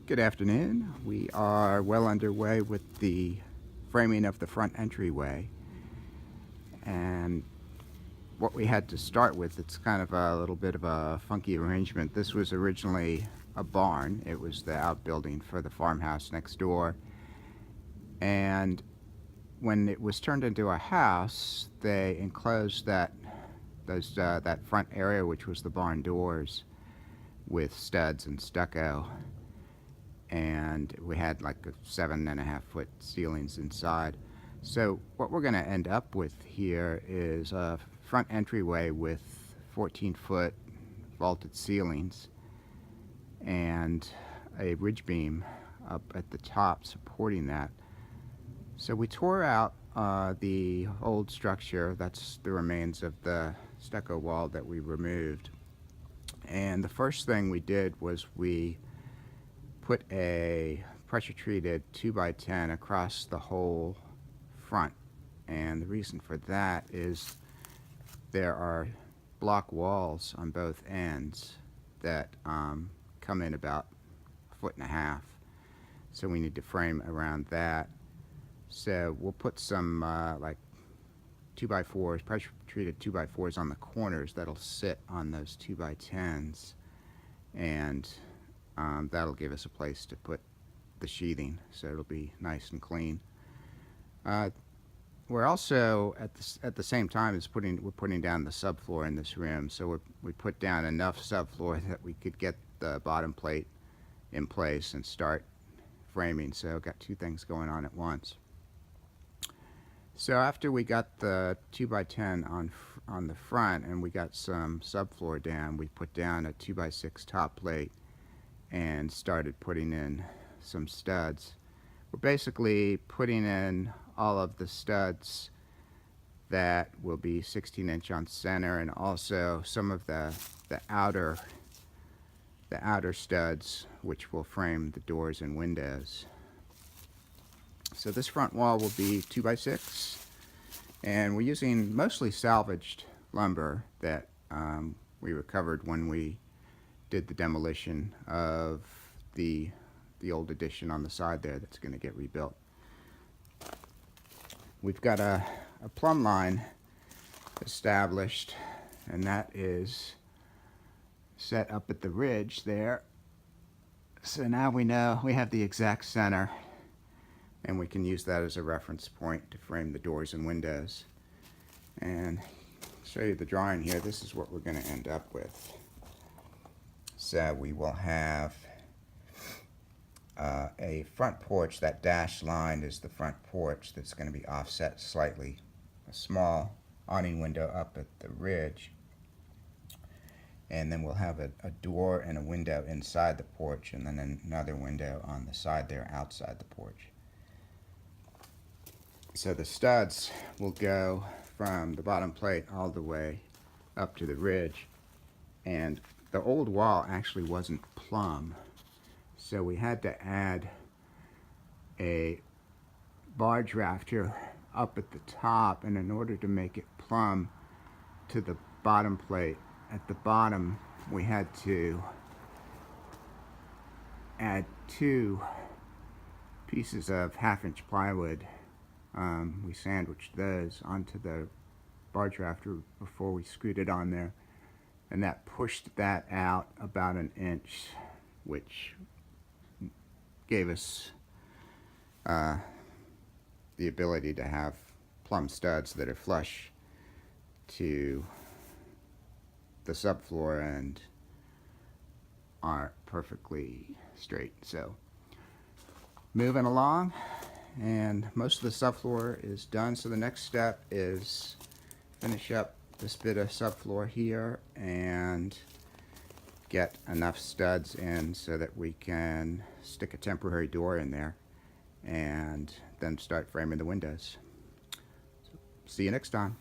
Good afternoon. We are well underway with the framing of the front entryway. And what we had to start with, it's kind of a little bit of a funky arrangement. This was originally a barn. It was the outbuilding for the farmhouse next door. And when it was turned into a house, they enclosed that front area, which was the barn doors, with studs and stucco. And we had like a 7.5-foot ceilings inside. So what we're going to end up with here is a front entryway with 14-foot vaulted ceilings and a ridge beam up at the top supporting that. So we tore out the old structure. That's the remains of the stucco wall that we removed. And the first thing we did was we put a pressure-treated 2x10 across the whole front. And the reason for that is there are block walls on both ends that come in about 1.5 feet. So we need to frame around that. So we'll put some like 2x4s, pressure-treated 2x4s on the corners that'll sit on those 2x10s. And that'll give us a place to put the sheathing, so it'll be nice and clean. We're also at the same time as we're putting down the subfloor in this room, so we put down enough subfloor that we could get the bottom plate in place and start framing. So got two things going on at once. So after we got the 2x10 on the front and we got some subfloor down, we put down a 2x6 top plate and started putting in some studs. We're basically putting in all of the studs that will be 16-inch on center, and also some of the outer studs which will frame the doors and windows. So this front wall will be 2x6, and we're using mostly salvaged lumber that we recovered when we did the demolition of the old addition on the side there that's going to get rebuilt. We've got a plumb line established, and that is set up at the ridge there. So now we know we have the exact center, and we can use that as a reference point to frame the doors and windows. And show you the drawing here. This is what we're going to end up with. So we will have a front porch. That dashed line is the front porch that's going to be offset slightly. A small awning window up at the ridge. And then we'll have a door and a window inside the porch, and then another window on the side there outside the porch. So the studs will go from the bottom plate all the way up to the ridge. And the old wall actually wasn't plumb, so we had to add a barge rafter up at the top, and in order to make it plumb to the bottom plate at the bottom, we had to add 2 pieces of 1/2-inch plywood. We sandwiched those onto the barge rafter before we screwed it on there, and that pushed that out about 1 inch, which gave us the ability to have plumb studs that are flush to the subfloor and are perfectly straight. So moving along, and most of the subfloor is done. So the next step is finish up this bit of subfloor here and get enough studs in so that we can stick a temporary door in there and then start framing the windows. So, see you next time.